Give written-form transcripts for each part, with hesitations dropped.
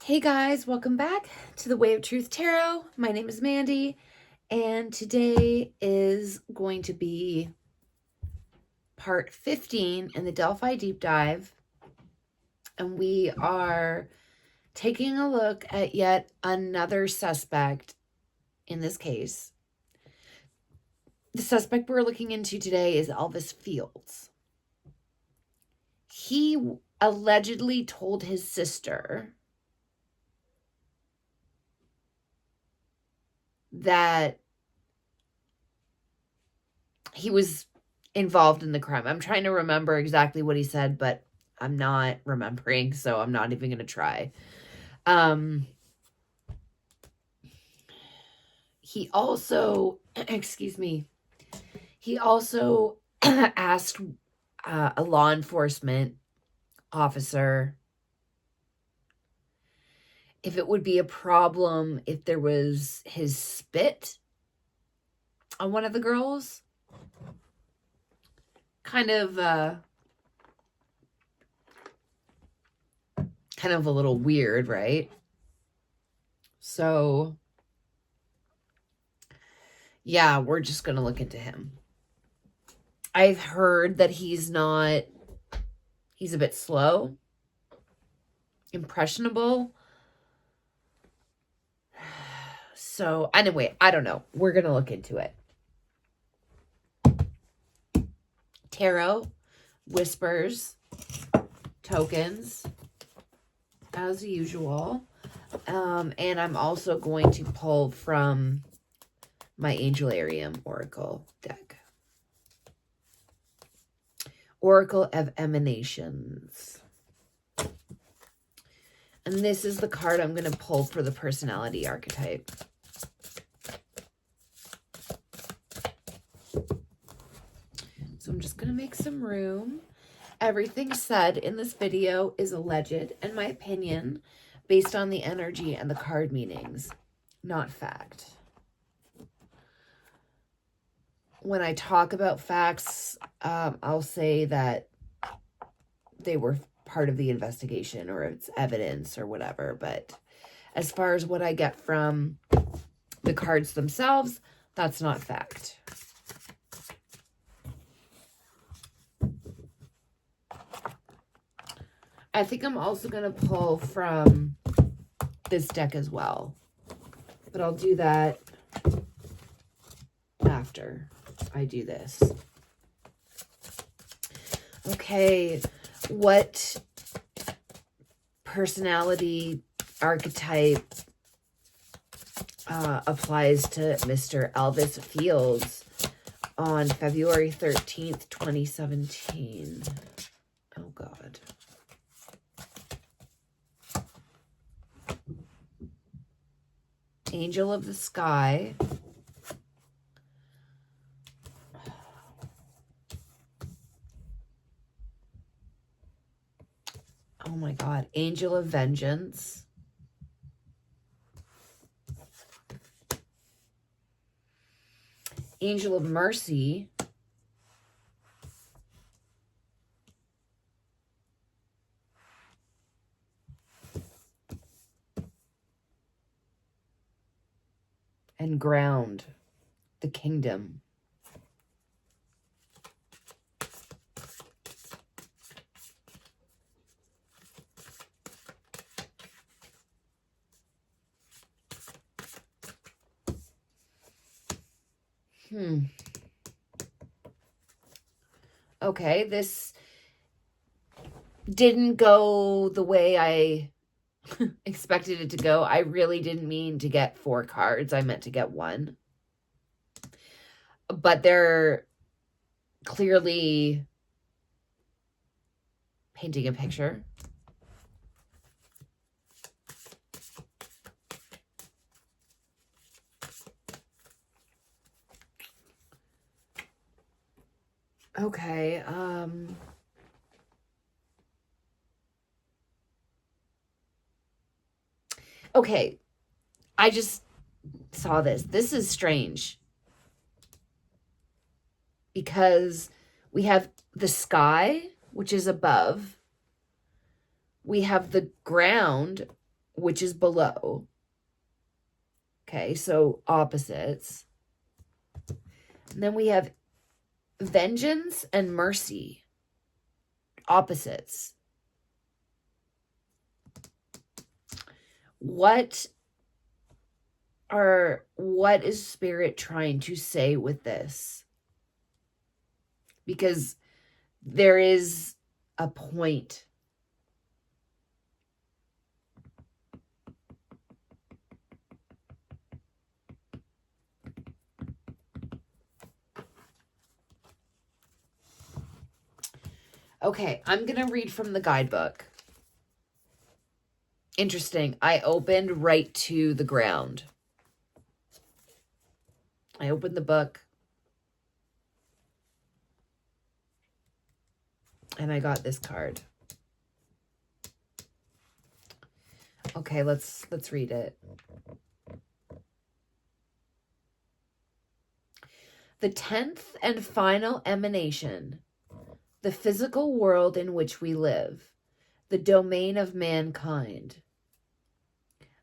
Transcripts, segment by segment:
Hey guys, welcome back to the Way of Truth Tarot. My name is Mandy, and today is going to be part 15 in the Delphi deep dive. And we are taking a look at yet another suspect in this case. The suspect we're looking into today is Elvis Fields. He allegedly told his sister that he was involved in the crime. I'm trying to remember exactly what he said, but I'm not remembering, so I'm not even going to try. He also, excuse me, he also asked a law enforcement officer if it would be a problem if there was his spit on one of the girls. Kind of a little weird, right? So, yeah, we're just going to look into him. I've heard that he's a bit slow, impressionable. So, anyway, I don't know. We're going to look into it. Tarot, whispers, tokens, as usual. And I'm also going to pull from my Angelarium Oracle deck. Oracle of Emanations. And this is the card I'm going to pull for the personality archetype. So I'm just going to make some room. Everything said in this video is alleged, in my opinion, based on the energy and the card meanings, not fact. When I talk about facts, I'll say that they were part of the investigation or it's evidence or whatever. But as far as what I get from the cards themselves, that's not fact. I think I'm also going to pull from this deck as well. But I'll do that after I do this. Okay, what personality archetype applies to Mr. Elvis Fields on February 13th, 2017? Oh, God. Angel of the Sky. Oh my God. Angel of Vengeance. Angel of Mercy. And Ground, the Kingdom. Okay, this didn't go the way I expected it to go. I really didn't mean to get 4 cards. I meant to get 1. But they're clearly painting a picture. Okay, okay, I just saw this. This is strange. Because we have the sky, which is above. We have the ground, which is below. Okay, so opposites. And then we have vengeance and mercy, opposites. What is Spirit trying to say with this? Because there is a point. Okay, I'm going to read from the guidebook. Interesting. I opened right to the ground. I opened the book. And I got this card. Okay, let's read it. The 10th and final emanation, the physical world in which we live, the domain of mankind.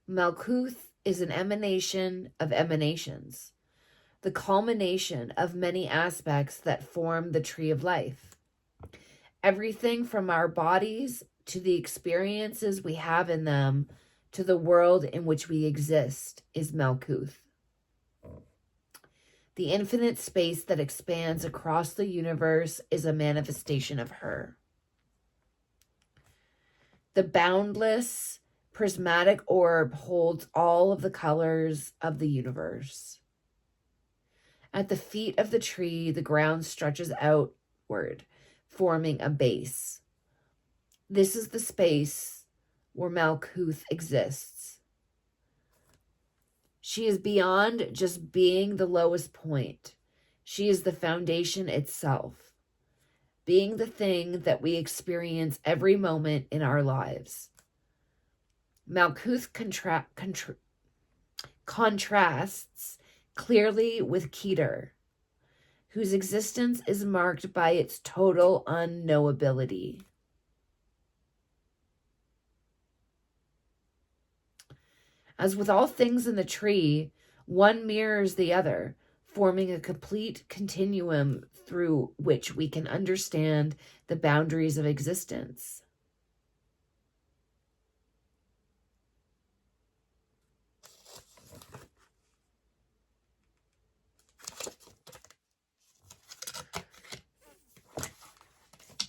Malkuth is an emanation of emanations, the culmination of many aspects that form the tree of life. Everything from our bodies to the experiences we have in them to the world in which we exist is Malkuth. The infinite space that expands across the universe is a manifestation of her. The boundless, prismatic orb holds all of the colors of the universe. At the feet of the tree, the ground stretches outward, forming a base. This is the space where Malkuth exists. She is beyond just being the lowest point. She is the foundation itself, being the thing that we experience every moment in our lives. Malkuth contrasts clearly with Keter, whose existence is marked by its total unknowability. As with all things in the tree, one mirrors the other, forming a complete continuum through which we can understand the boundaries of existence.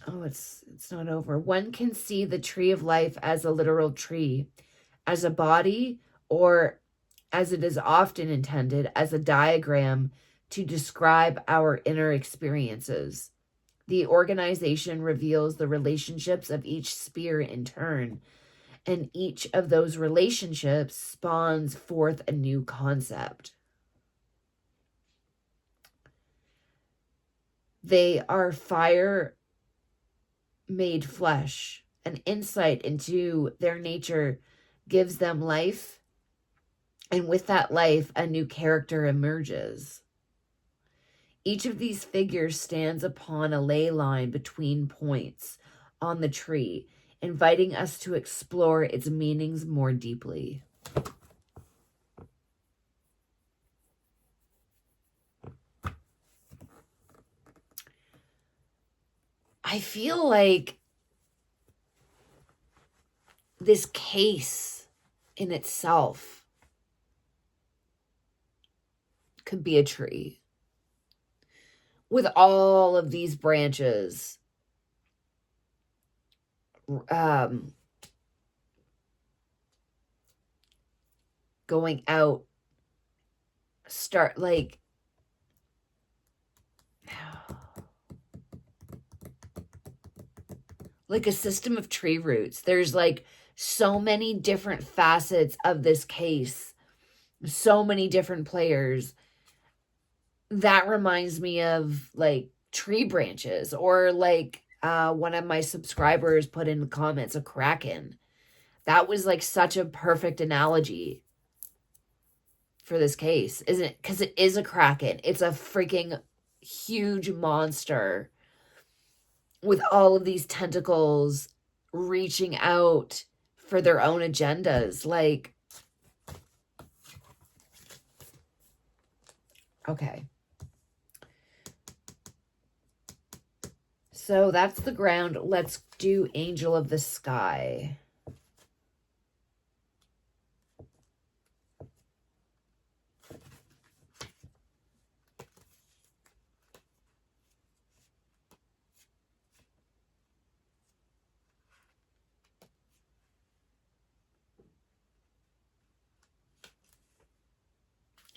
Oh, it's not over. One can see the tree of life as a literal tree, as a body, or as it is often intended, as a diagram to describe our inner experiences. The organization reveals the relationships of each sphere in turn, and each of those relationships spawns forth a new concept. They are fire made flesh. An insight into their nature gives them life, and with that life, a new character emerges. Each of these figures stands upon a ley line between points on the tree, inviting us to explore its meanings more deeply. I feel like this case in itself could be a tree with all of these branches going out, start like a system of tree roots. There's like so many different facets of this case, so many different players. That reminds me of like tree branches, or like one of my subscribers put in the comments, a kraken. That was like such a perfect analogy for this case, isn't it? Because it is a kraken. It's a freaking huge monster with all of these tentacles reaching out for their own agendas. Like, okay. So that's the ground. Let's do Angel of the Sky.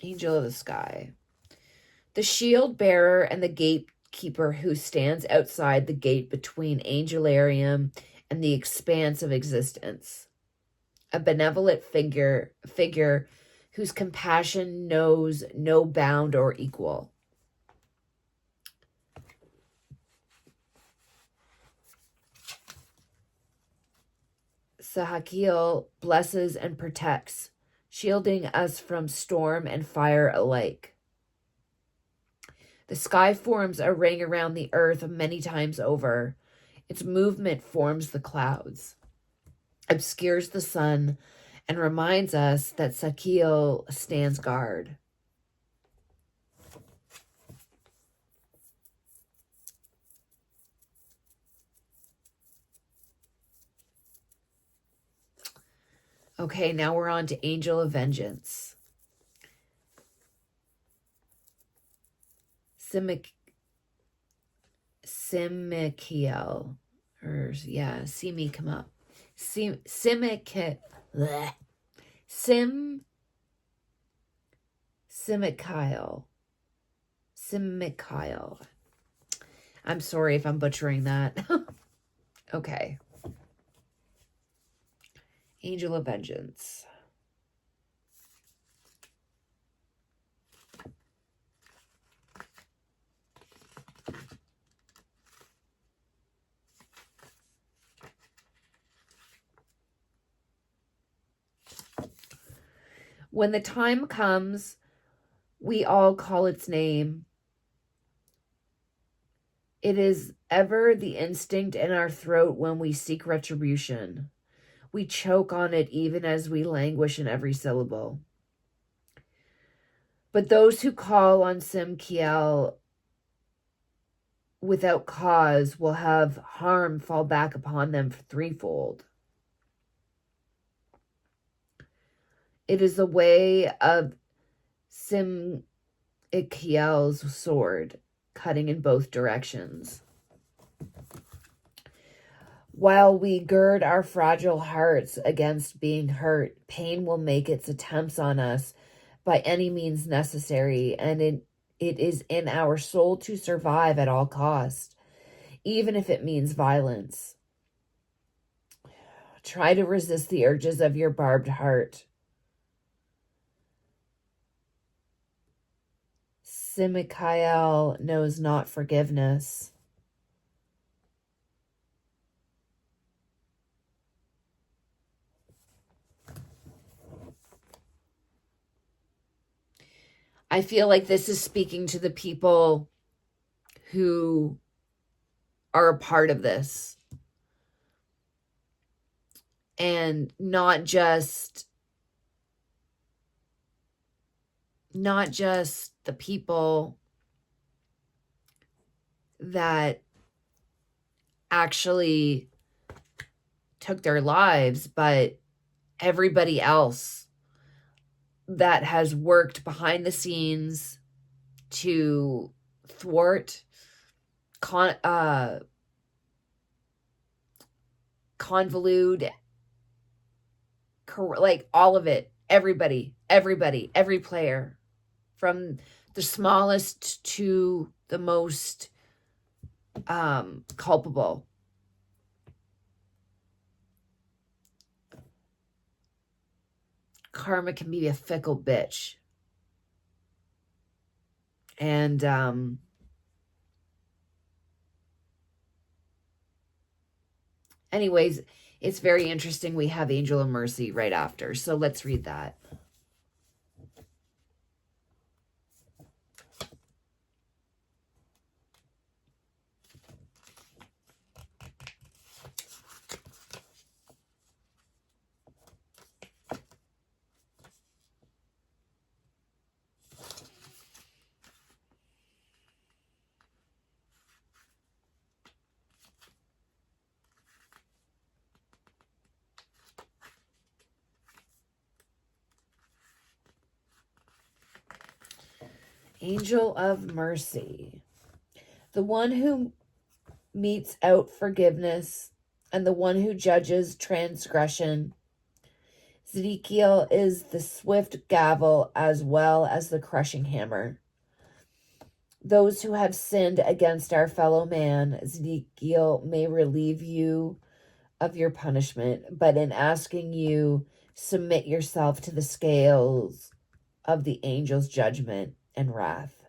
Angel of the Sky. The shield bearer and the gatekeeper who stands outside the gate between Angelarium and the expanse of existence. A benevolent figure whose compassion knows no bound or equal. Sahakiel blesses and protects, shielding us from storm and fire alike. The sky forms a ring around the earth many times over. Its movement forms the clouds, obscures the sun, and reminds us that Sakiel stands guard. Okay, now we're on to Angel of Vengeance. Simikiel. Or, yeah, see me come up. Simikiel. Simikiel. I'm sorry if I'm butchering that. Okay. Angel of Vengeance. When the time comes, we all call its name. It is ever the instinct in our throat when we seek retribution. We choke on it even as we languish in every syllable. But those who call on Simkiel without cause will have harm fall back upon them threefold. It is the way of Simikiel's sword, cutting in both directions. While we gird our fragile hearts against being hurt, pain will make its attempts on us by any means necessary, and it is in our soul to survive at all cost, even if it means violence. Try to resist the urges of your barbed heart. Simikiel knows not forgiveness. I feel like this is speaking to the people who are a part of this. And not just the people that actually took their lives, but everybody else that has worked behind the scenes to thwart, convolute, like all of it. Everybody, every player, from the smallest to the most culpable. Karma can be a fickle bitch. And anyways, it's very interesting. We have Angel of Mercy right after. So let's read that. Angel of mercy. The one who metes out forgiveness and the one who judges transgression. Zedekiel is the swift gavel as well as the crushing hammer. Those who have sinned against our fellow man, Zedekiel may relieve you of your punishment, but in asking you, submit yourself to the scales of the angel's judgment and wrath.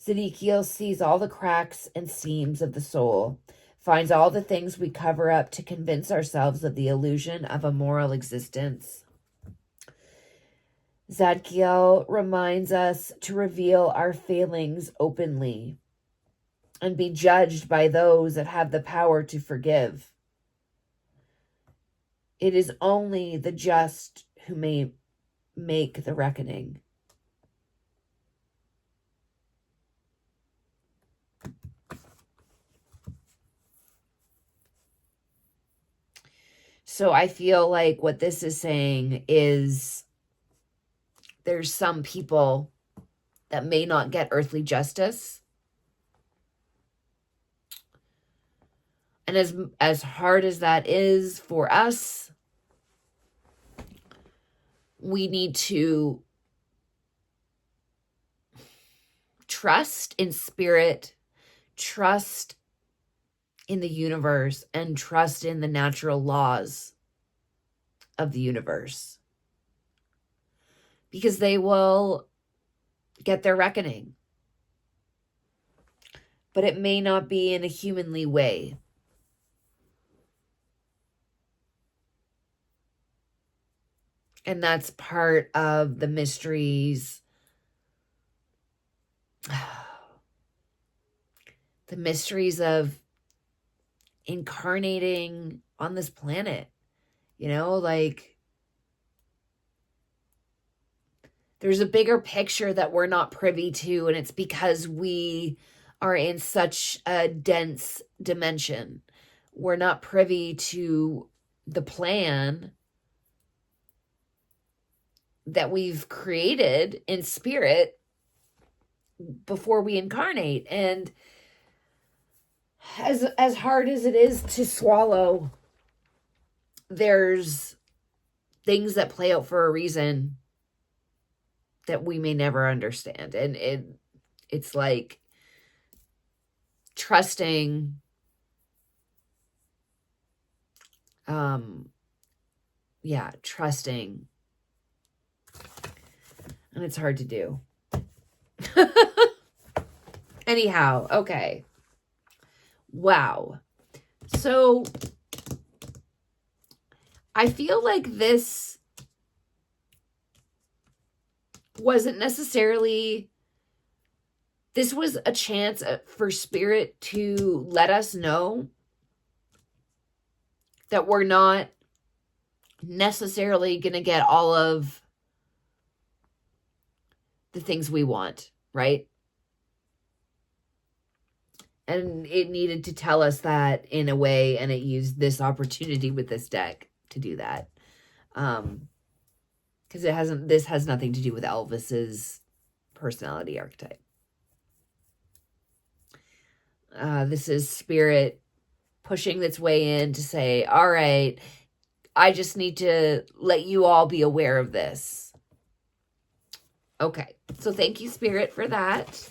Zedekiel sees all the cracks and seams of the soul, finds all the things we cover up to convince ourselves of the illusion of a moral existence. Zadkiel reminds us to reveal our failings openly and be judged by those that have the power to forgive. It is only the just who may make the reckoning. So I feel like what this is saying is there's some people that may not get earthly justice. And as hard as that is for us, we need to trust in spirit, trust in the universe, and trust in the natural laws of the universe. Because they will get their reckoning. But it may not be in a humanly way. And that's part of the mysteries. The mysteries of incarnating on this planet. You know, like there's a bigger picture that we're not privy to, and it's because we are in such a dense dimension. We're not privy to the plan that we've created in spirit before we incarnate. And as hard as it is to swallow, there's things that play out for a reason that we may never understand. And it's like trusting, trusting. And it's hard to do. Anyhow, okay. Wow. So I feel like this wasn't necessarily, this was a chance for spirit to let us know that we're not necessarily going to get all of the things we want, right? And it needed to tell us that in a way, and it used this opportunity with this deck to do that. Because this has nothing to do with Elvis's personality archetype. This is spirit pushing its way in to say, all right, I just need to let you all be aware of this. Okay, so thank you, Spirit, for that.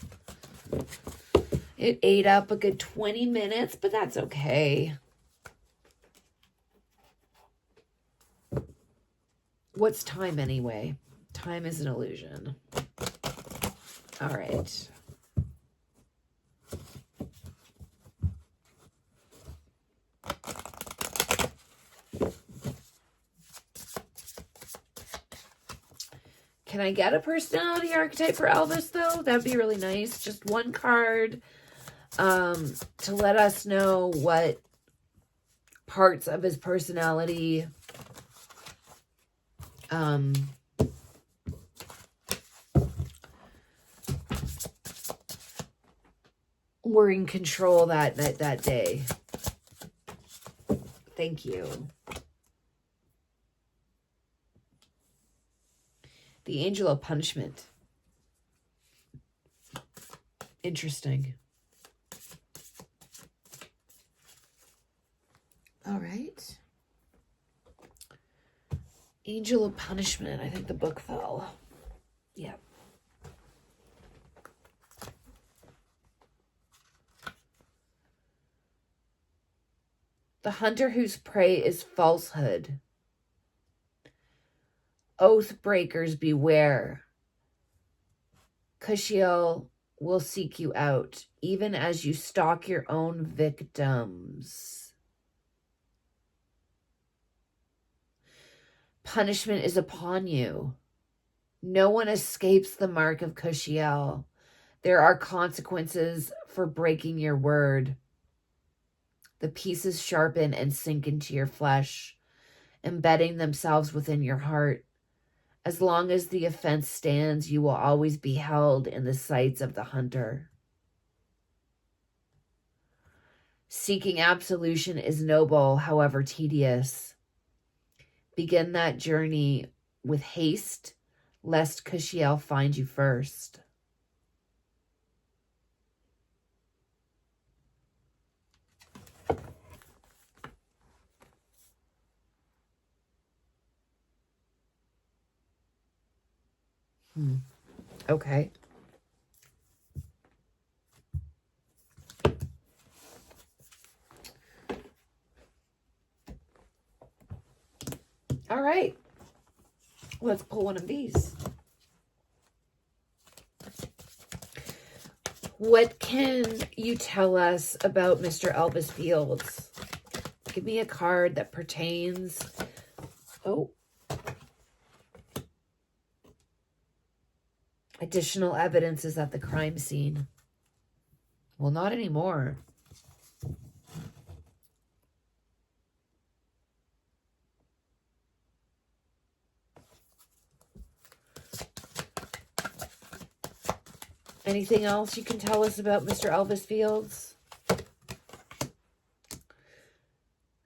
It ate up a good 20 minutes, but that's okay. What's time anyway? Time is an illusion. All right. Can I get a personality archetype for Elvis, though? That'd be really nice. Just one card to let us know what parts of his personality were in control that day. Thank you. The angel of punishment. Interesting. All right. Angel of punishment. I think the book fell. Yeah. The hunter whose prey is falsehood. Oath breakers beware. Kushiel will seek you out, even as you stalk your own victims. Punishment is upon you. No one escapes the mark of Kushiel. There are consequences for breaking your word. The pieces sharpen and sink into your flesh, embedding themselves within your heart. As long as the offense stands, you will always be held in the sights of the hunter. Seeking absolution is noble, however tedious. Begin that journey with haste, lest Kushiel find you first. Okay. All right. Let's pull one of these. What can you tell us about Mr. Elvis Fields? Give me a card that pertains. Oh. Additional evidence is at the crime scene. Well, not anymore. Anything else you can tell us about Mr. Elvis Fields?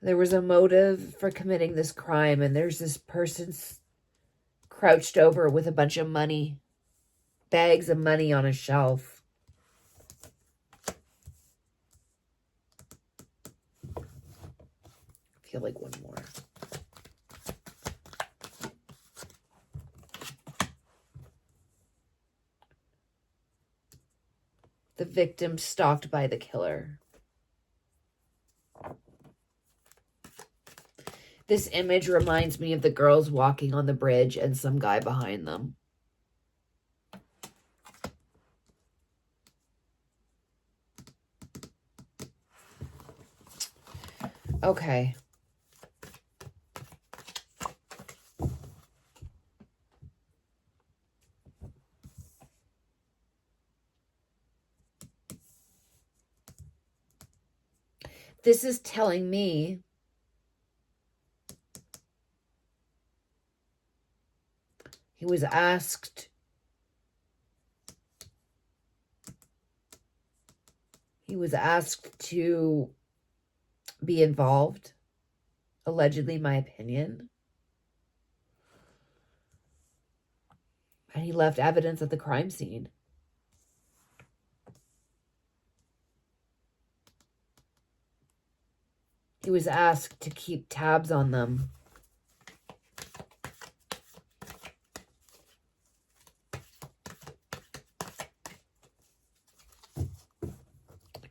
There was a motive for committing this crime, and there's this person crouched over with a bunch of money, bags of money on a shelf. I feel like one more. The victim stalked by the killer. This image reminds me of the girls walking on the bridge and some guy behind them. Okay. This is telling me he was asked to be involved, allegedly, my opinion. And he left evidence at the crime scene. He was asked to keep tabs on them.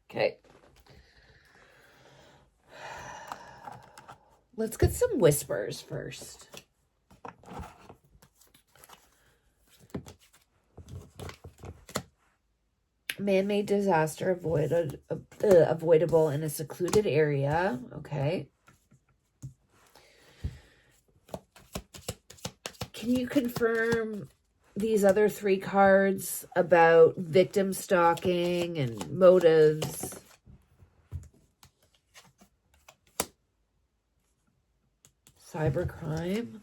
Okay. Let's get some whispers first. Man-made disaster avoidable in a secluded area. Okay. Can you confirm these other three cards about victim stalking and motives? Cybercrime.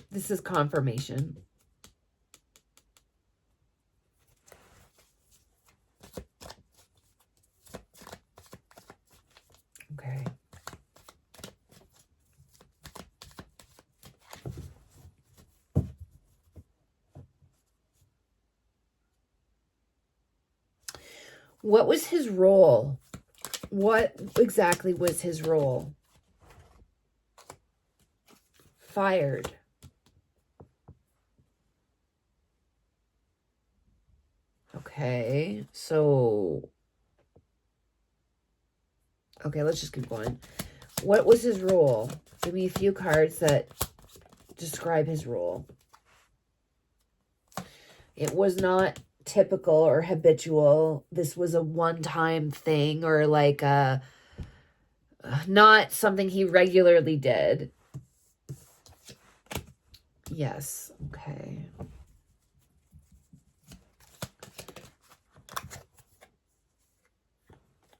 This is confirmation. What was his role? What exactly was his role? Fired. Okay, so... Okay, let's just keep going. What was his role? Give me a few cards that describe his role. It was not typical or habitual. This was a one-time thing, or like not something he regularly did. Yes, okay.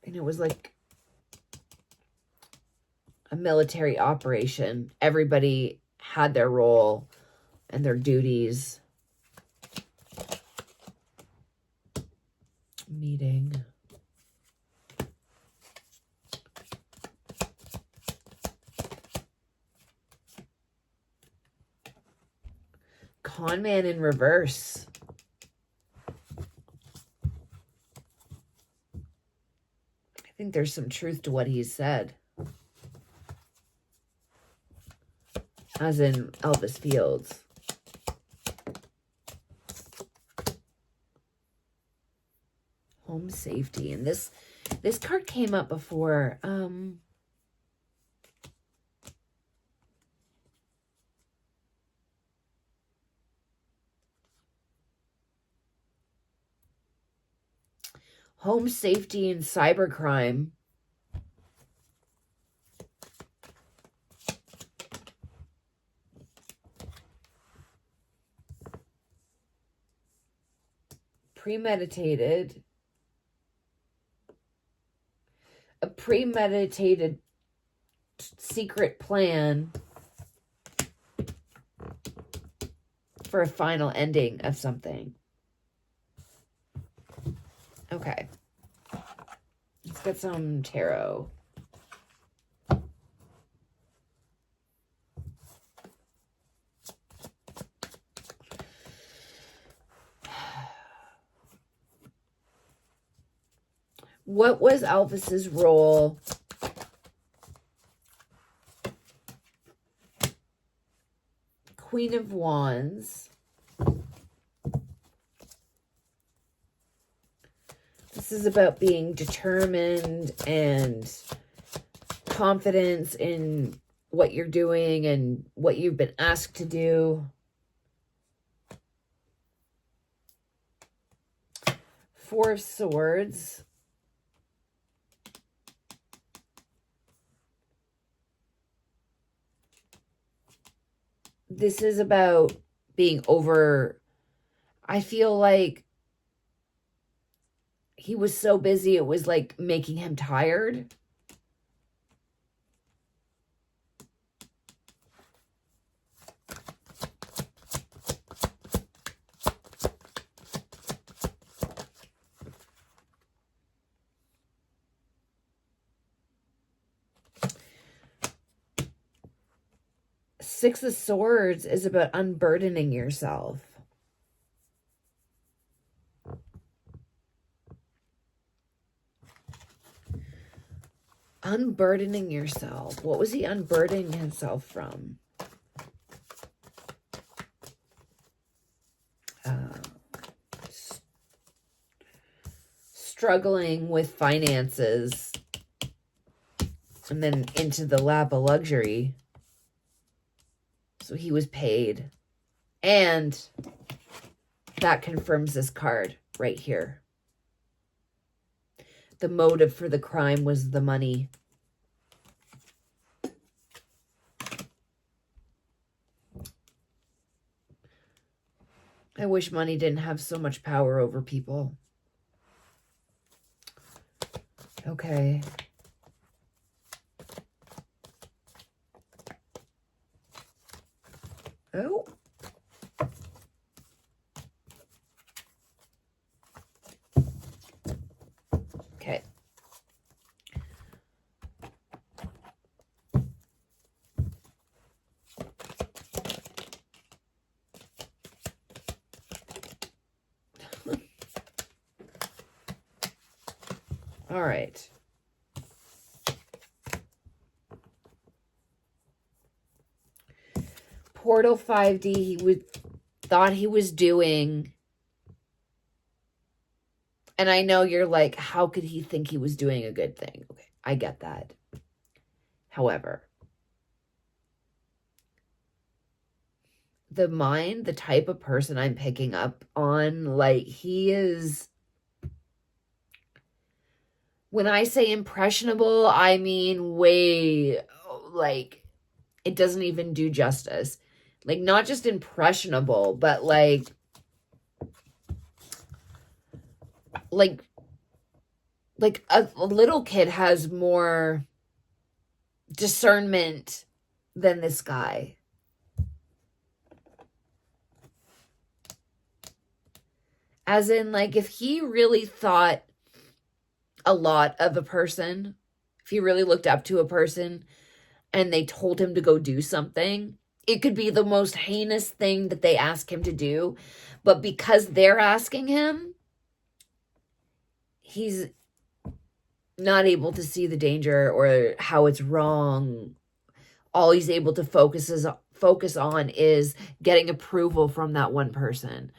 And it was like a military operation. Everybody had their role and their duties. Meeting. Con man in reverse. I think there's some truth to what he said. As in Elvis Fields. Home safety. And this card came up before. Home safety and cybercrime. Premeditated. A premeditated secret plan for a final ending of something. Okay. Let's get some tarot. What was Elvis's role? Queen of Wands. This is about being determined and confidence in what you're doing and what you've been asked to do. Four of Swords. This is about being over. I feel like he was so busy, it was like making him tired. Six of Swords is about unburdening yourself. Unburdening yourself. What was he unburdening himself from? Struggling with finances. And then into the lap of luxury. So he was paid. And that confirms this card right here. The motive for the crime was the money. I wish money didn't have so much power over people. Okay. Oh. Okay. All right. Portal 5D, he thought he was doing. And I know you're like, how could he think he was doing a good thing? Okay, I get that. However, the type of person I'm picking up on, like, he is, when I say impressionable, I mean way, like, it doesn't even do justice. Like, not just impressionable, but like a little kid has more discernment than this guy. As in, like, if he really thought a lot of a person, if he really looked up to a person and they told him to go do something, it could be the most heinous thing that they ask him to do. But because they're asking him, he's not able to see the danger or how it's wrong. All he's able to focus on is getting approval from that one person.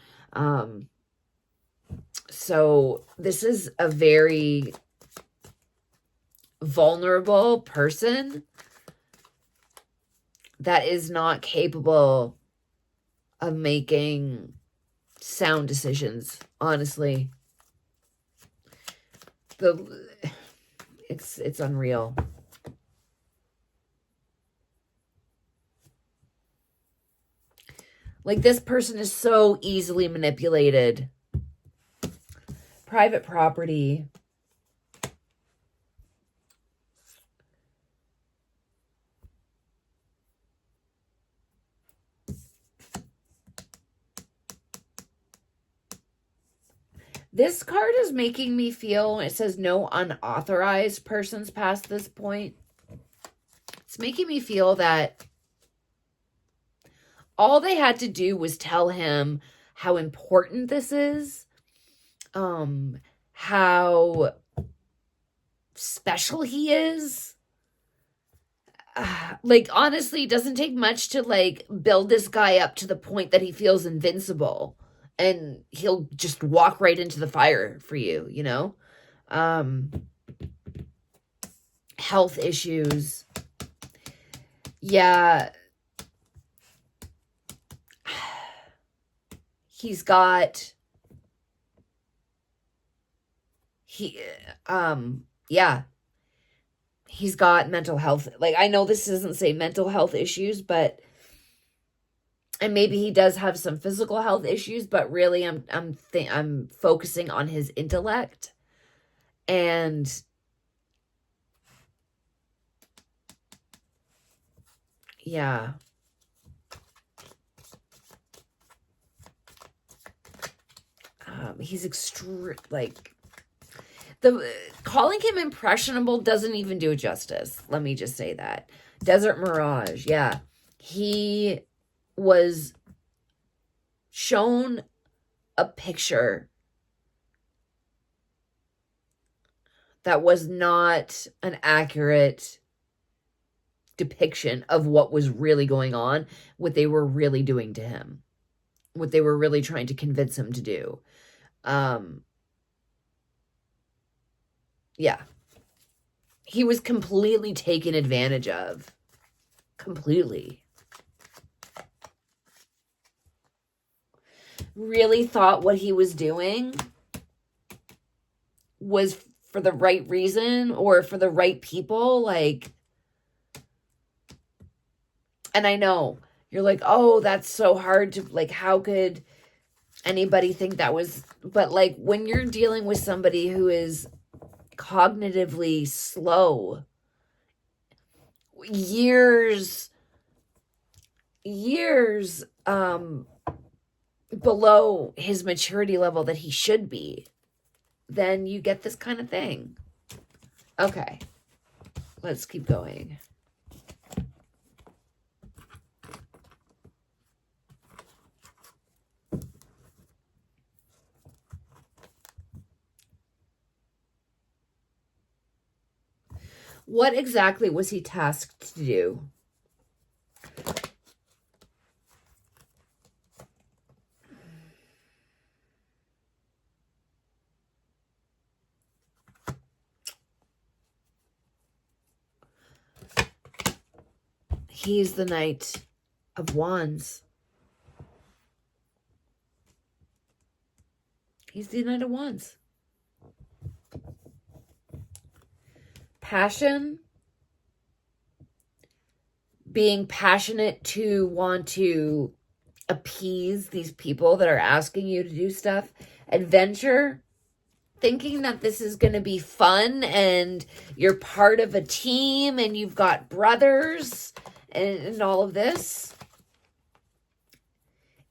So this is a very vulnerable person that is not capable of making sound decisions, honestly. It's unreal. Like, this person is so easily manipulated. Private property. This card is making me feel, it says no unauthorized persons past this point. It's making me feel that all they had to do was tell him how important this is, how special he is. Like, honestly, it doesn't take much to, like, build this guy up to the point that he feels invincible. And he'll just walk right into the fire for you, you know? Health issues. Yeah. He's got... yeah. He's got mental health. Like, I know this doesn't say mental health issues, but... And maybe he does have some physical health issues, but really I'm focusing on his intellect. And yeah. He's like, calling him impressionable doesn't even do it justice. Let me just say that. Desert Mirage, yeah. He was shown a picture that was not an accurate depiction of what was really going on, what they were really doing to him, what they were really trying to convince him to do. Yeah. He was completely taken advantage of. Completely. Really thought what he was doing was for the right reason or for the right people. Like, and I know you're like, oh, that's so hard to, like, how could anybody think that was, but like, when you're dealing with somebody who is cognitively slow, years below his maturity level that he should be, then you get this kind of thing. Okay, let's keep going. What exactly was he tasked to do? He's the Knight of Wands. He's the Knight of Wands. Passion. Being passionate to want to appease these people that are asking you to do stuff. Adventure. Thinking that this is going to be fun and you're part of a team and you've got brothers and all of this.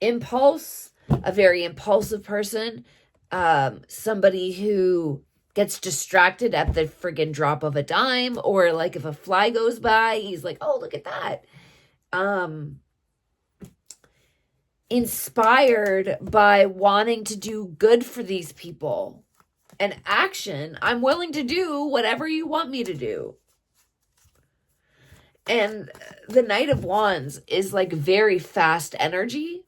Impulse. A very impulsive person. Somebody who gets distracted at the friggin' drop of a dime, or like if a fly goes by, he's like, oh, look at that. Inspired by wanting to do good for these people. And action, I'm willing to do whatever you want me to do. And the Knight of Wands is like very fast energy.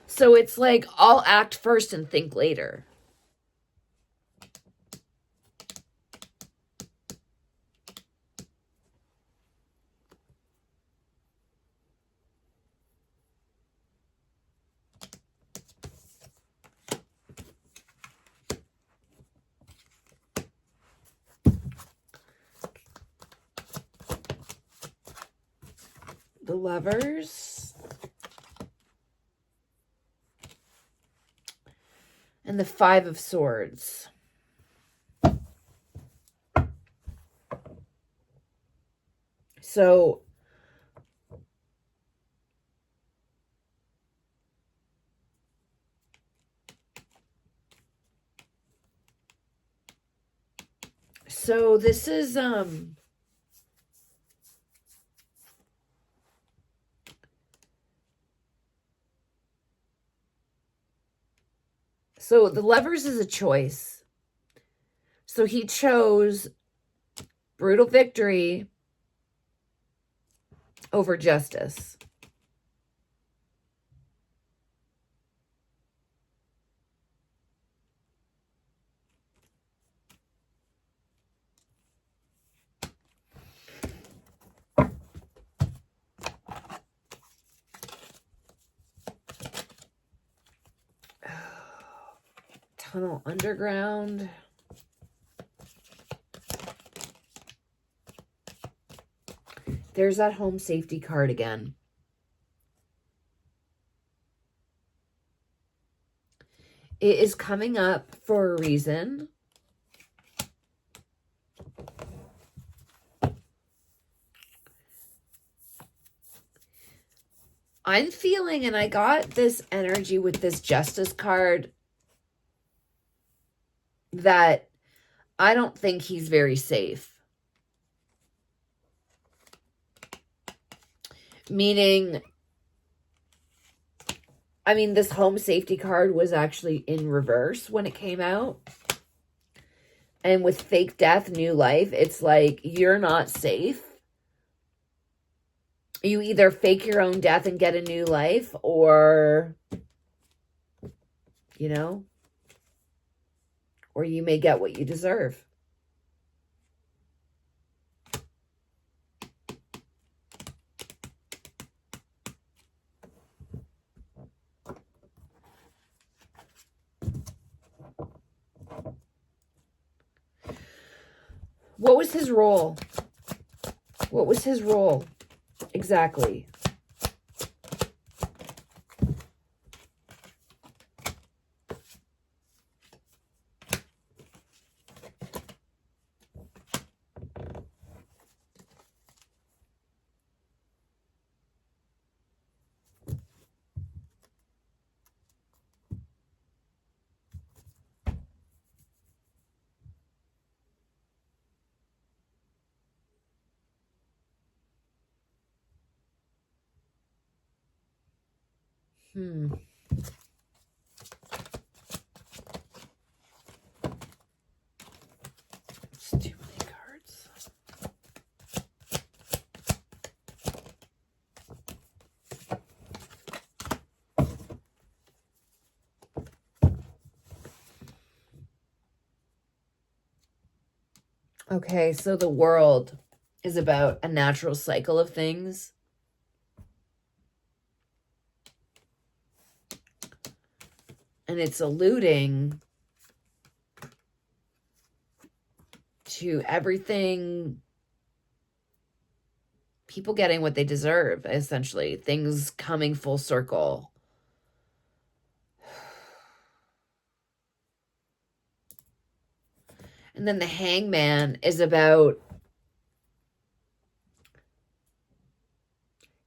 So it's like, I'll act first and think later. The Lovers. And the Five of Swords. So this is so the Lovers is a choice. So he chose brutal victory over justice. Tunnel Underground. There's that home safety card again. It is coming up for a reason. I'm feeling, and I got this energy with this Justice card, that I don't think he's very safe. Meaning, I mean, this home safety card was actually in reverse when it came out. And with fake death, new life, it's like, you're not safe. You either fake your own death and get a new life, or, you know, or you may get what you deserve. What was his role? What was his role? Exactly. Let's Okay, so the world is about a natural cycle of things. And it's alluding to everything, people getting what they deserve, essentially. Things coming full circle. And then the Hangman is about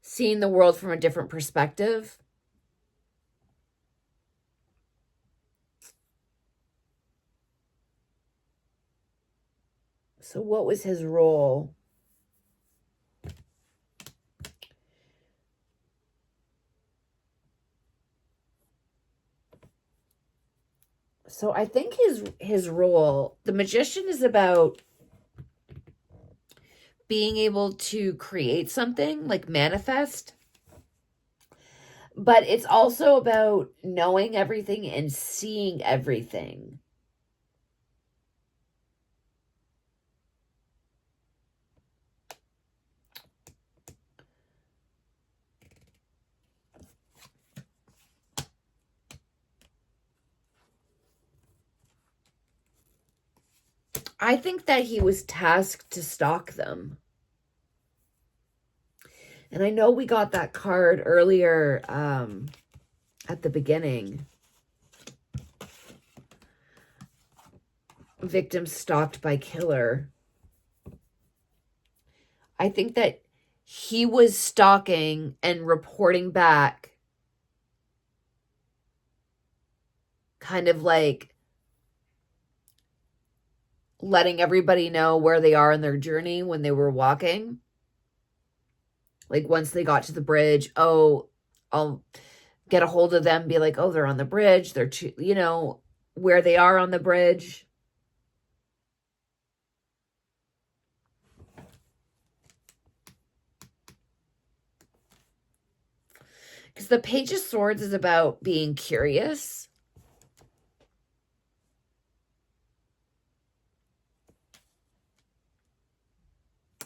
seeing the world from a different perspective. So what was his role? So I think his role, the Magician, is about being able to create something, like manifest. But it's also about knowing everything and seeing everything. I think that he was tasked to stalk them. And I know we got that card earlier at the beginning. Victim stalked by killer. I think that he was stalking and reporting back, kind of like letting everybody know where they are in their journey when they were walking. Like once they got to the bridge, oh, I'll get a hold of them, be like, oh, they're on the bridge. They're, where they are on the bridge. Because the Page of Swords is about being curious.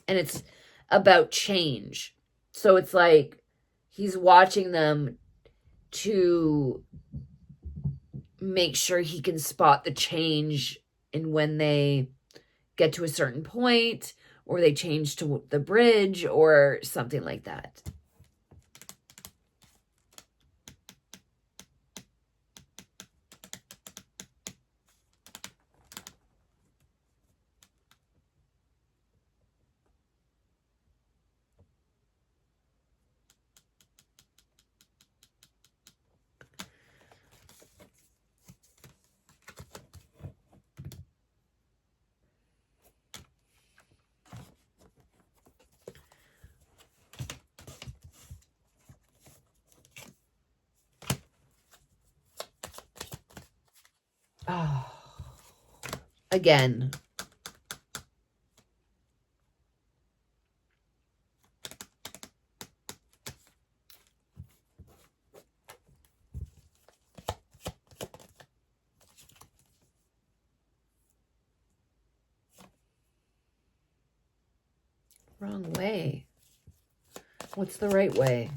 And it's about change. So it's like he's watching them to make sure he can spot the change in when they get to a certain point, or they change to the bridge, or something like that. Oh, again. Wrong way. What's the right way?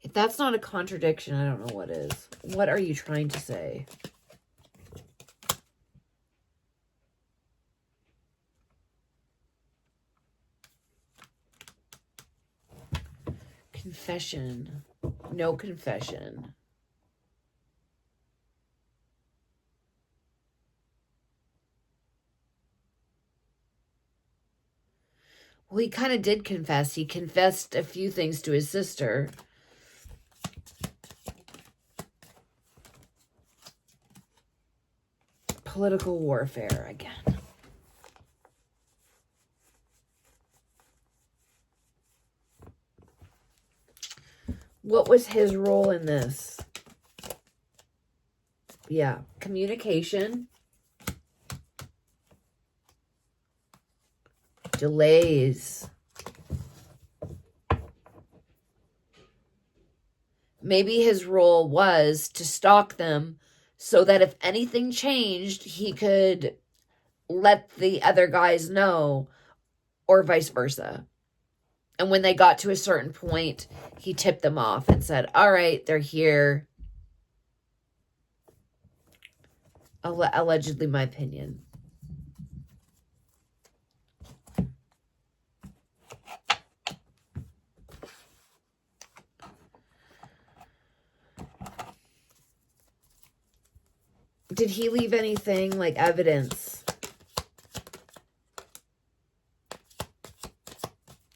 If that's not a contradiction, I don't know what is. What are you trying to say? Confession. No confession. Well, he kind of did confess. He confessed a few things to his sister. Political warfare again. What was his role in this? Yeah, communication. Delays. maybe his role was to stalk them so that if anything changed, he could let the other guys know, or vice versa. And when they got to a certain point, he tipped them off and said, all right, they're here. Allegedly, my opinion. Did he leave anything like evidence?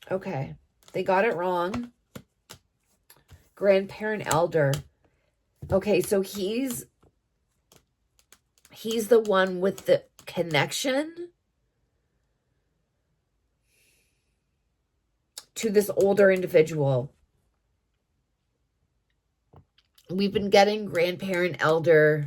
Okay. They got it wrong. Grandparent elder. Okay, so he's the one with the connection to this older individual. We've been getting grandparent elder.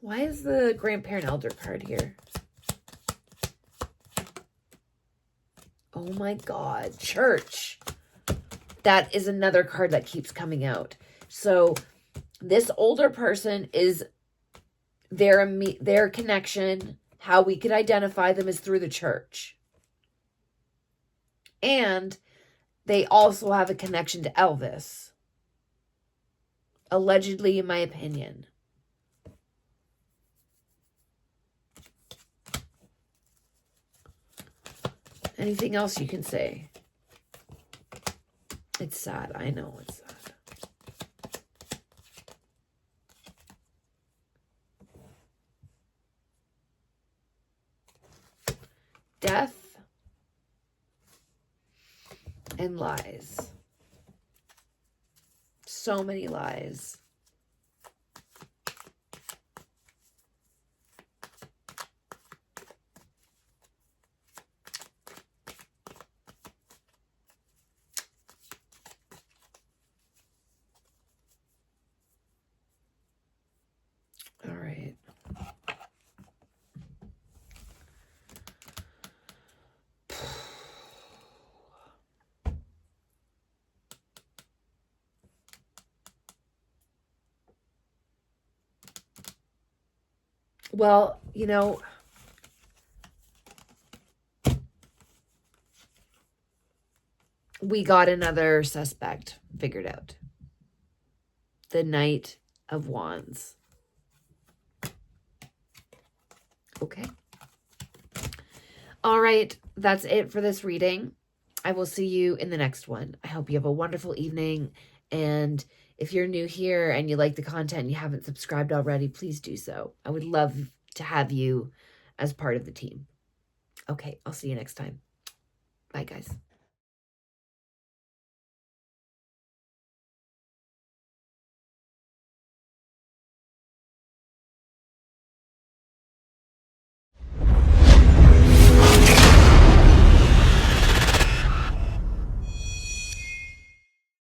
Why is the grandparent elder card here? Oh my God, church. That is another card that keeps coming out. So this older person is their connection. How we could identify them is through the church. And they also have a connection to Elvis. Allegedly, in my opinion. Anything else you can say? It's sad. I know it's sad. Death and lies. So many lies. All right. Well, you know, we got another suspect figured out. The Knight of Wands. Okay. All right. That's it for this reading. I will see you in the next one. I hope you have a wonderful evening. And if you're new here and you like the content and you haven't subscribed already, please do so. I would love to have you as part of the team. Okay. I'll see you next time. Bye, guys.